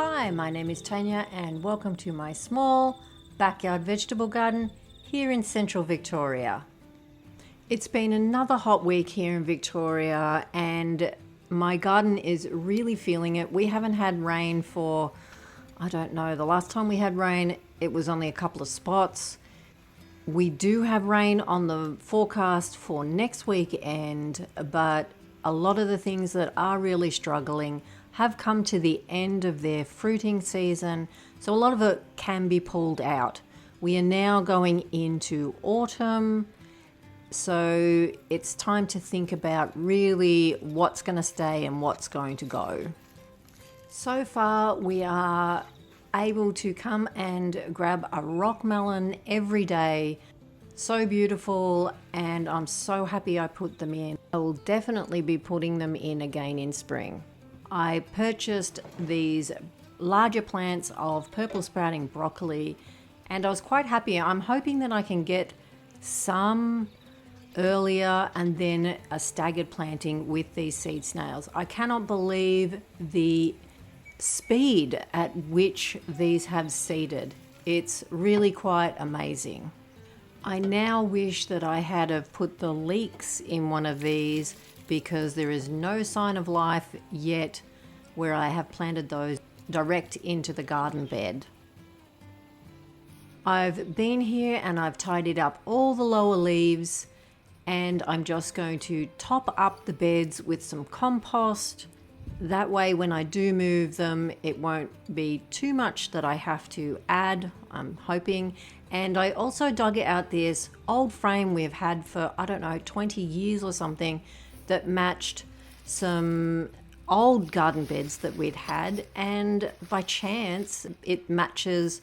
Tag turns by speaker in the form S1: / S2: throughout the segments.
S1: Hi, my name is Tanya and welcome to my small backyard vegetable garden here in central Victoria. It's been another hot week here in Victoria and my garden is really feeling it. We haven't had rain for, I don't know, the last time we had rain it was only a couple of spots. We do have rain on the forecast for next weekend, but a lot of the things that are really struggling have come to the end of their fruiting season, so a lot of it can be pulled out. We are now going into autumn, so it's time to think about really what's going to stay and what's going to go. So far we are able to come and grab a rockmelon every day. So beautiful, and I'm so happy I put them in. I will definitely be putting them in again in spring. I purchased these larger plants of purple sprouting broccoli and I was quite happy. I'm hoping that I can get some earlier and then a staggered planting with these seed snails. I cannot believe the speed at which these have seeded. It's really quite amazing. I now wish that I had have put the leeks in one of these because there is no sign of life yet where I have planted those direct into the garden bed. I've been here and I've tidied up all the lower leaves and I'm just going to top up the beds with some compost. That way when I do move them, it won't be too much that I have to add, I'm hoping. And I also dug out this old frame we've had for, I don't know, 20 years or something that matched some old garden beds that we'd had, and by chance it matches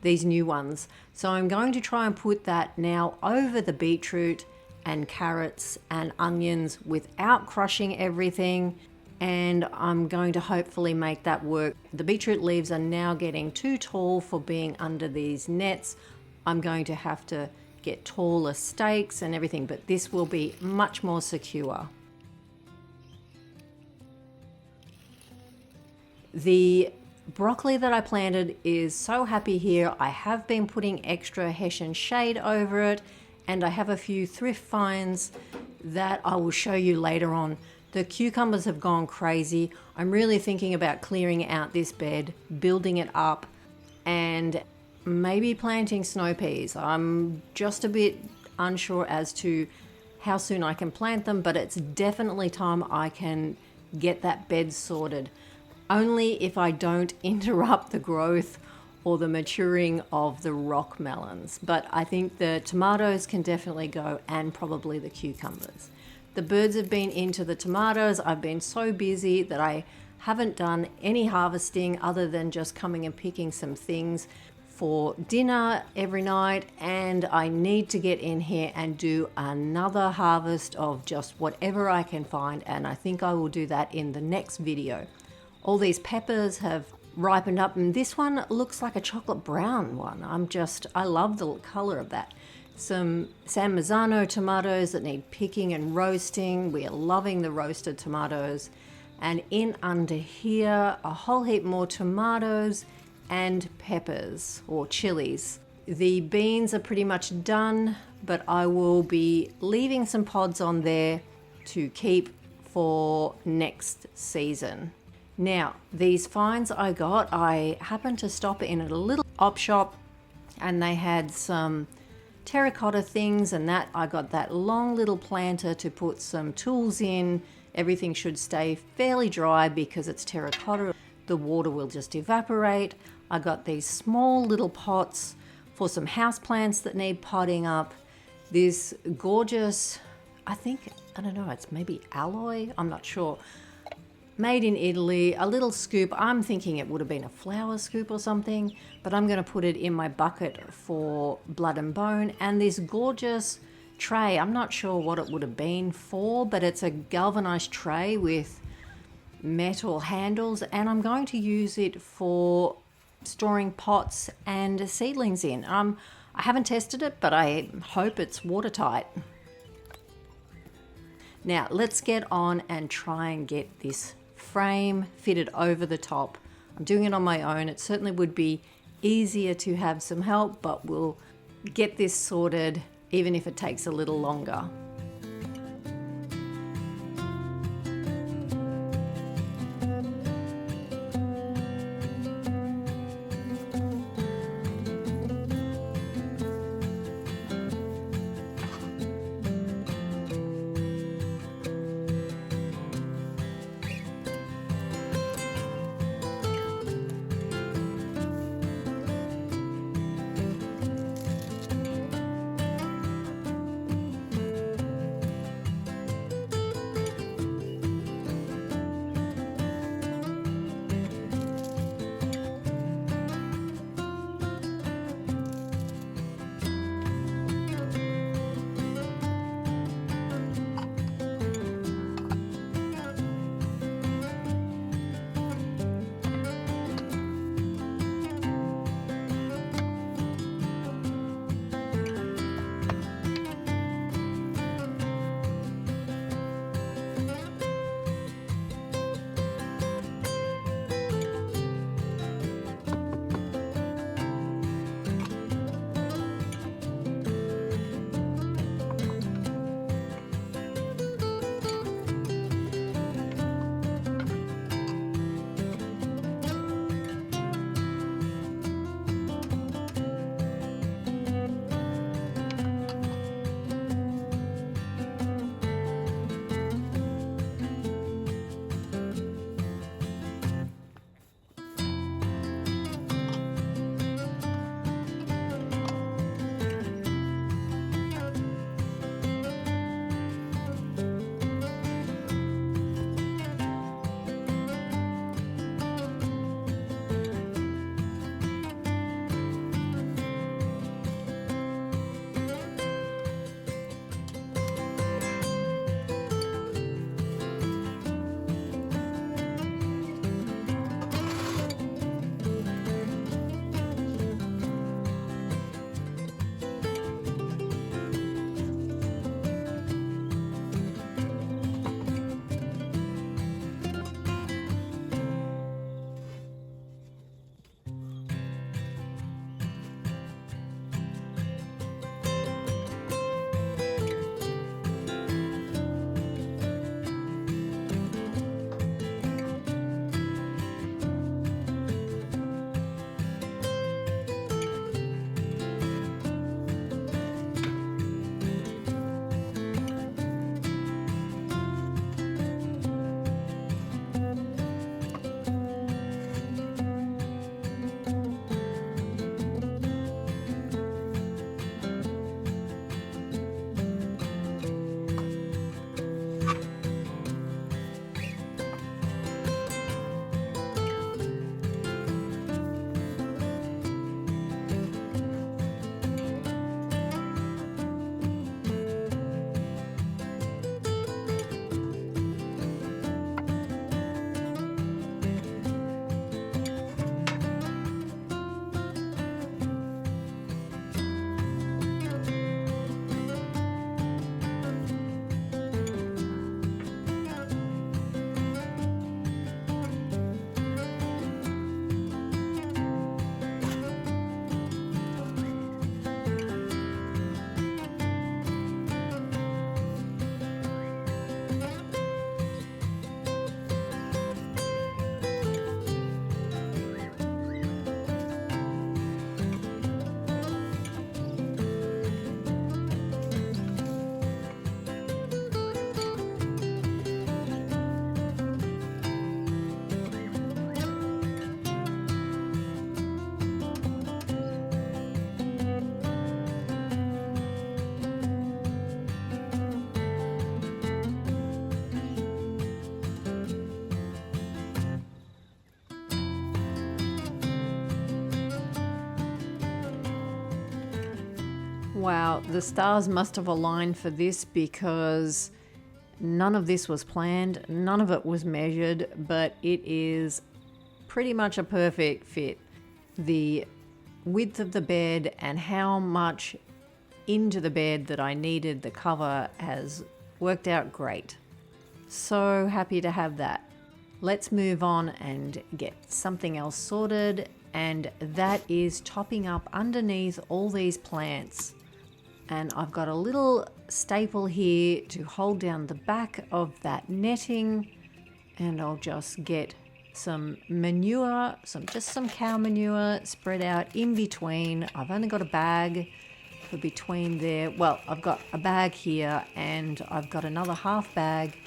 S1: these new ones. So I'm going to try and put that now over the beetroot and carrots and onions without crushing everything, and I'm going to hopefully make that work. The beetroot leaves are now getting too tall for being under these nets. I'm going to have to get taller stakes and everything, but this will be much more secure. The broccoli that I planted is so happy here. I have been putting extra Hessian shade over it, and I have a few thrift finds that I will show you later on. The cucumbers have gone crazy. I'm really thinking about clearing out this bed, building it up, and maybe planting snow peas. I'm just a bit unsure as to how soon I can plant them, but it's definitely time I can get that bed sorted. Only if I don't interrupt the growth or the maturing of the rock melons. But I think the tomatoes can definitely go, and probably the cucumbers. The birds have been into the tomatoes. I've been so busy that I haven't done any harvesting other than just coming and picking some things for dinner every night, and I need to get in here and do another harvest of just whatever I can find, and I think I will do that in the next video. All these peppers have ripened up, and this one looks like a chocolate brown one. I love the color of that. Some San Marzano tomatoes that need picking and roasting. We are loving the roasted tomatoes. And in under here, a whole heap more tomatoes and peppers or chilies. The beans are pretty much done, but I will be leaving some pods on there to keep for next season. Now, these finds I happened to stop in at a little op shop and they had some terracotta things, and that I got that long little planter to put some tools in. Everything should stay fairly dry because it's terracotta. The water will just evaporate. I got these small little pots for some houseplants that need potting up. This gorgeous, I don't know, it's maybe alloy, I'm not sure. Made in Italy, a little scoop. I'm thinking it would have been a flower scoop or something, but I'm going to put it in my bucket for blood and bone. And this gorgeous tray, I'm not sure what it would have been for, but it's a galvanized tray with metal handles, and I'm going to use it for storing pots and seedlings in. I haven't tested it, but I hope it's watertight. Now let's get on and try and get this frame fitted over the top I'm doing it on my own. It certainly would be easier to have some help, but we'll get this sorted even if it takes a little longer. Wow, the stars must have aligned for this because none of this was planned, none of it was measured, but it is pretty much a perfect fit. The width of the bed and how much into the bed that I needed the cover has worked out great. So happy to have that. let's move on and get something else sorted, and that is topping up underneath all these plants. And I've got a little staple here to hold down the back of that netting, and I'll just get some manure, just some cow manure spread out in between. I've only got a bag for between there. Well, I've got a bag here, and I've got another half bag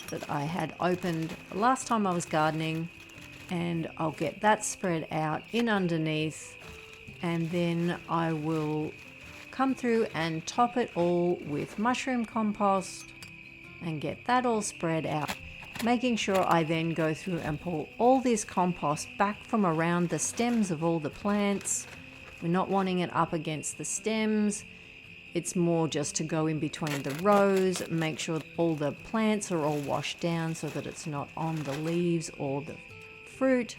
S1: that I had opened last time I was gardening, and I'll get that spread out in underneath, and then I will come through and top it all with mushroom compost and get that all spread out, making sure I then go through and pull all this compost back from around the stems of all the plants. We're not wanting it up against the stems. It's more just to go in between the rows, make sure all the plants are all washed down so that it's not on the leaves or the fruit.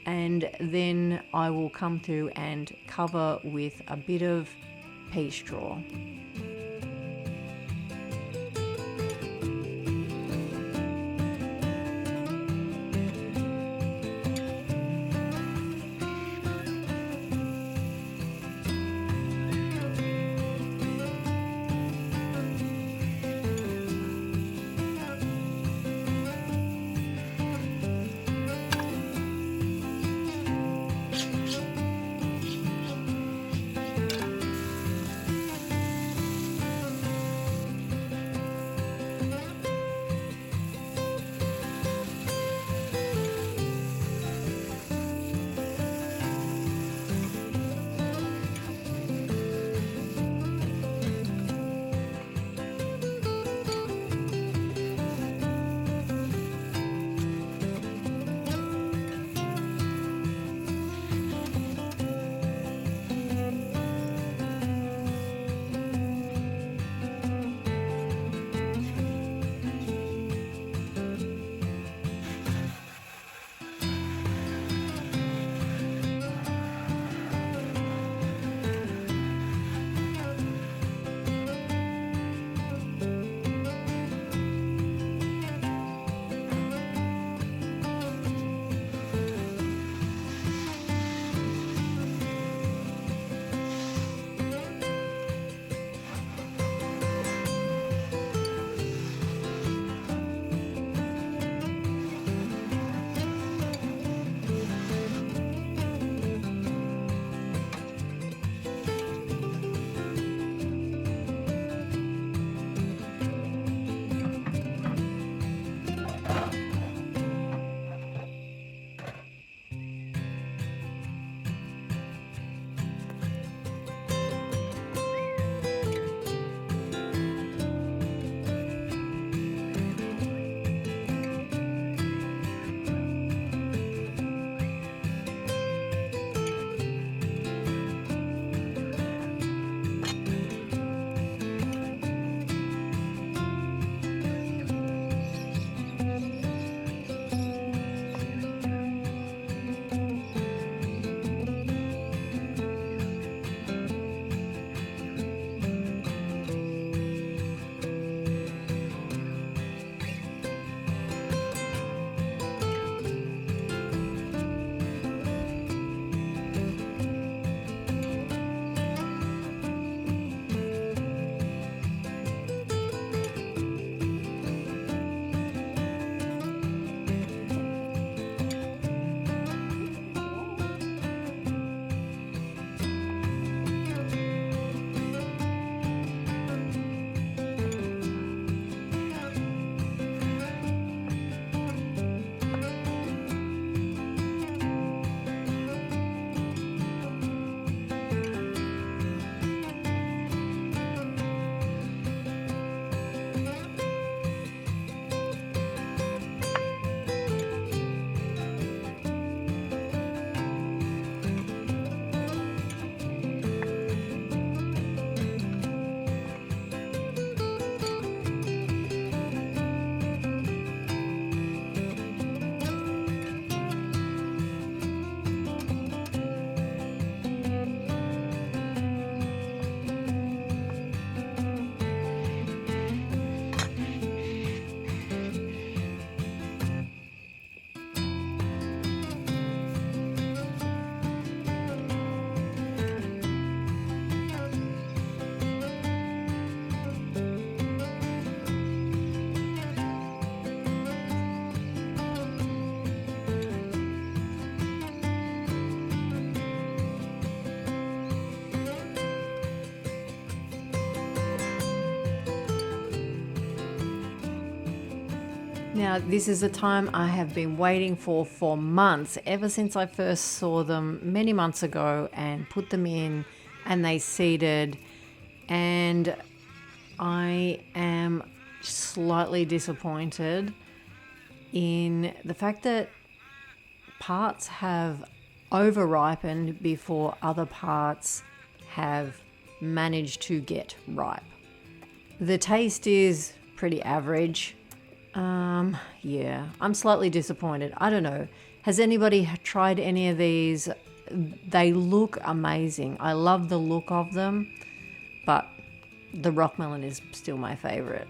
S1: And then I will come through and cover with a bit of pea straw. Now, this is a time I have been waiting for months, ever since I first saw them many months ago and put them in and they seeded. And I am slightly disappointed in the fact that parts have over-ripened before other parts have managed to get ripe. The taste is pretty average. Yeah, I'm slightly disappointed. I don't know. Has anybody tried any of these? They look amazing. I love the look of them, but the rockmelon is still my favorite.